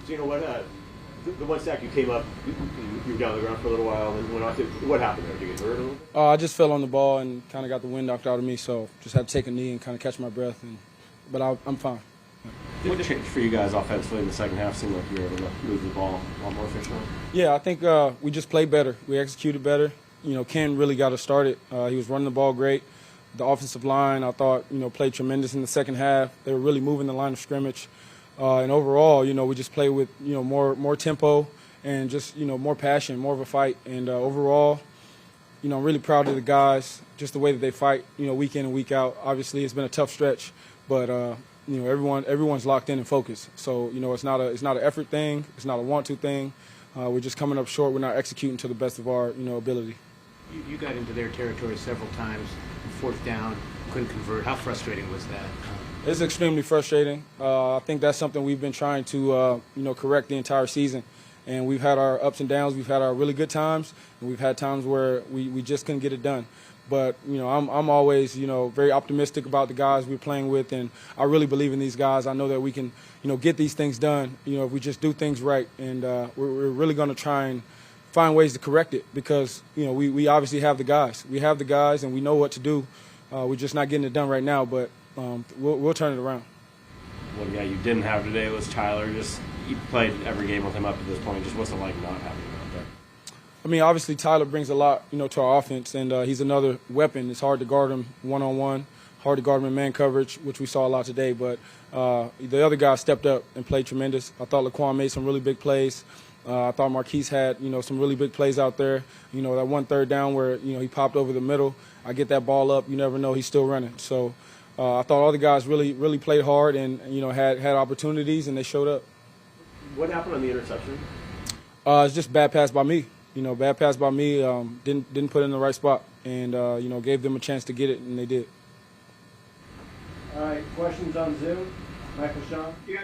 Geno, the one sack you came up, you were down on the ground for a little while, and went off. What happened there? Did you get hurt a little bit? I just fell on the ball and kind of got the wind knocked out of me, so just had to take a knee and kind of catch my breath. But I'm fine. What changed for you guys offensively in the second half? Seemed like you were able to move the ball a lot more efficiently. Yeah, I think we just played better. We executed better. Ken really got us started. He was running the ball great. The offensive line, I thought, played tremendous in the second half. They were really moving the line of scrimmage. And overall, we just played with, more tempo and just, more passion, more of a fight. And overall, I'm really proud of the guys, just the way that they fight, week in and week out. Obviously, it's been a tough stretch, but everyone's locked in and focused. So, it's not an effort thing. It's not a want-to thing. We're just coming up short. We're not executing to the best of our, ability. You got into their territory several times, fourth down, couldn't convert. How frustrating was that? It's extremely frustrating. I think that's something we've been trying to, correct the entire season. And we've had our ups and downs. We've had our really good times, and we've had times where we just couldn't get it done. But, I'm always, very optimistic about the guys we're playing with, and I really believe in these guys. I know that we can, get these things done, if we just do things right. And we're really going to try and find ways to correct it because, we obviously have the guys. We have the guys, and we know what to do. We're just not getting it done right now, but we'll turn it around. One guy you didn't have today was Tyler. You played every game with him up to this point. Just what's it like not having him out there? I mean, obviously Tyler brings a lot, to our offense, and he's another weapon. It's hard to guard him one-on-one, hard to guard him in man coverage, which we saw a lot today. But the other guys stepped up and played tremendous. I thought Laquan made some really big plays. I thought Marquise had, some really big plays out there. That one third down where, he popped over the middle. I get that ball up. You never know, he's still running. So I thought all the guys really played hard and, had opportunities, and they showed up. What happened on the interception? It's just bad pass by me. Bad pass by me. Didn't put it in the right spot, and gave them a chance to get it, and they did. All right, questions on Zoom? Michael Shaw? Yeah,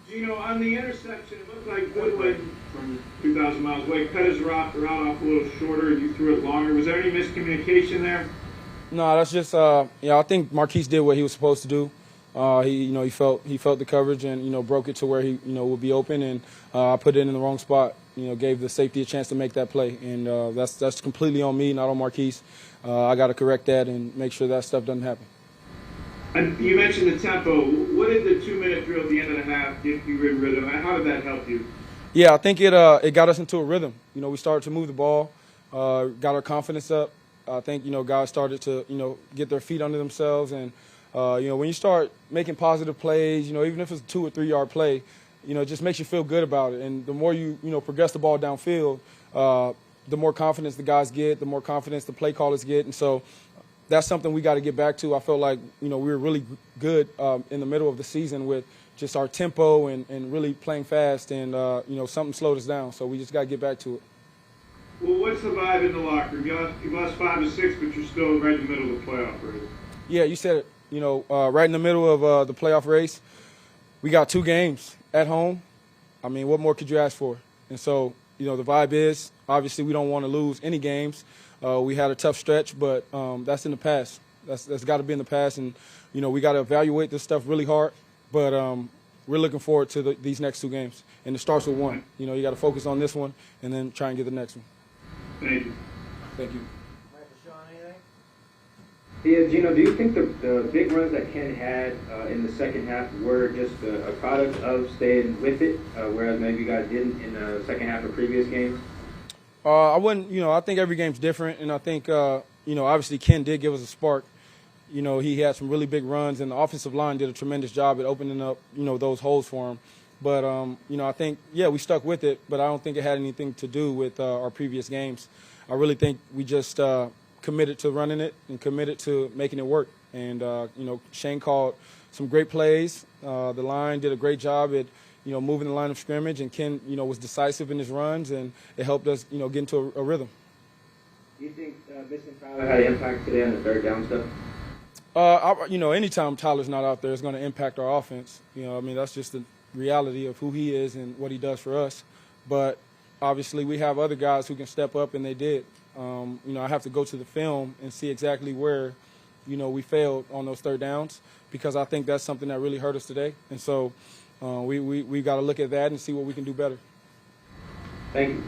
Geno, on the interception, it looked like Goodwin from 2,000 miles away cut his route off a little shorter, and you threw it longer. Was there any miscommunication there? No, that's just I think Marquise did what he was supposed to do. He felt the coverage and broke it to where he would be open, and I put it in the wrong spot. Gave the safety a chance to make that play, and that's completely on me, not on Marquise. I got to correct that and make sure that stuff doesn't happen. And you mentioned the tempo. What did the 2-minute drill at the end of the half get you in rhythm? How did that help you? Yeah, I think it got us into a rhythm. We started to move the ball, got our confidence up. I think guys started to get their feet under themselves, and when you start making positive plays, even if it's a 2 or 3 yard play, it just makes you feel good about it. And the more you progress the ball downfield, the more confidence the guys get, the more confidence the play callers get, and so that's something we got to get back to. I felt like we were really good in the middle of the season with just our tempo and really playing fast, and something slowed us down. So we just got to get back to it. Well, what's the vibe in the locker room? You lost 5 to 6, but you're still right in the middle of the playoff race. Yeah, you said it. Right in the middle of the playoff race, we got 2 games at home. I mean, what more could you ask for? And so, the vibe is obviously we don't want to lose any games. We had a tough stretch, but that's in the past. That's got to be in the past, and we got to evaluate this stuff really hard. But we're looking forward to these next 2 games, and it starts with one. You got to focus on this one and then try and get the next one. Thank you. Thank you. Michael Shaw, anything? Yeah, Geno, do you think the big runs that Ken had in the second half were just a product of staying with it, whereas maybe you guys didn't in the second half of previous games? I wouldn't, I think every game's different, and I think, obviously Ken did give us a spark. He had some really big runs, and the offensive line did a tremendous job at opening up, those holes for him. But, I think, we stuck with it, but I don't think it had anything to do with our previous games. I really think we just committed to running it and committed to making it work. And, Shane called some great plays. The line did a great job at, moving the line of scrimmage, and Ken, was decisive in his runs, and it helped us, get into a rhythm. Do you think missing Tyler had an impact today on the third down stuff? Anytime Tyler's not out there, it's going to impact our offense. That's just the reality of who he is and what he does for us. But obviously we have other guys who can step up, and they did. I have to go to the film and see exactly where, we failed on those third downs, because I think that's something that really hurt us today. And so, We got to look at that and see what we can do better. Thank you.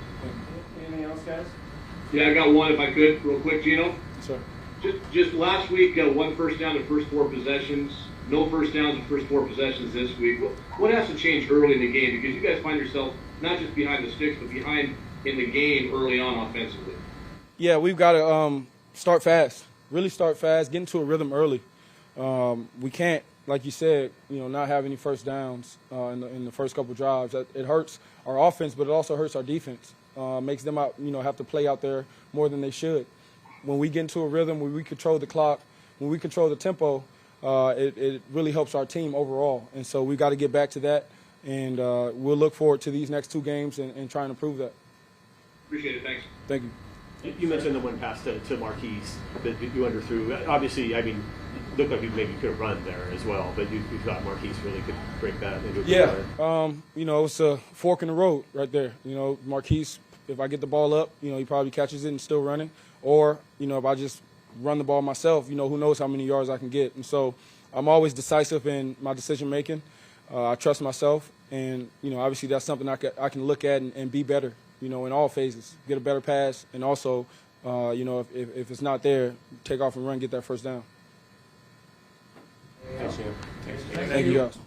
Anything else, guys? Yeah, I got one if I could, real quick, Geno. Sir. Just last week, 1 first down the first 4 possessions. No first downs the first 4 possessions this week. What has to change early in the game? Because you guys find yourself not just behind the sticks, but behind in the game early on offensively. Yeah, we've got to start fast. Really start fast. Get into a rhythm early. We can't, like you said, not have any first downs in the first couple drives. It hurts our offense, but it also hurts our defense. Makes them have to play out there more than they should. When we get into a rhythm, when we control the clock, when we control the tempo, it really helps our team overall. And so we've got to get back to that, and we'll look forward to these next 2 games and try and improve that. Appreciate it. Thanks. Thank you. You mentioned the one pass to Marquise that you underthrew. Obviously, I mean, looked like you maybe could have run there as well, but you thought Marquise really could break that into a good run. It's a fork in the road right there. Marquise, if I get the ball up, he probably catches it and still running. Or, if I just run the ball myself, who knows how many yards I can get. And so I'm always decisive in my decision making. I trust myself, and obviously that's something I can look at and be better. In all phases, get a better pass, and also, if it's not there, take off and run, get that first down. Thanks, Geno. Thank you, guys.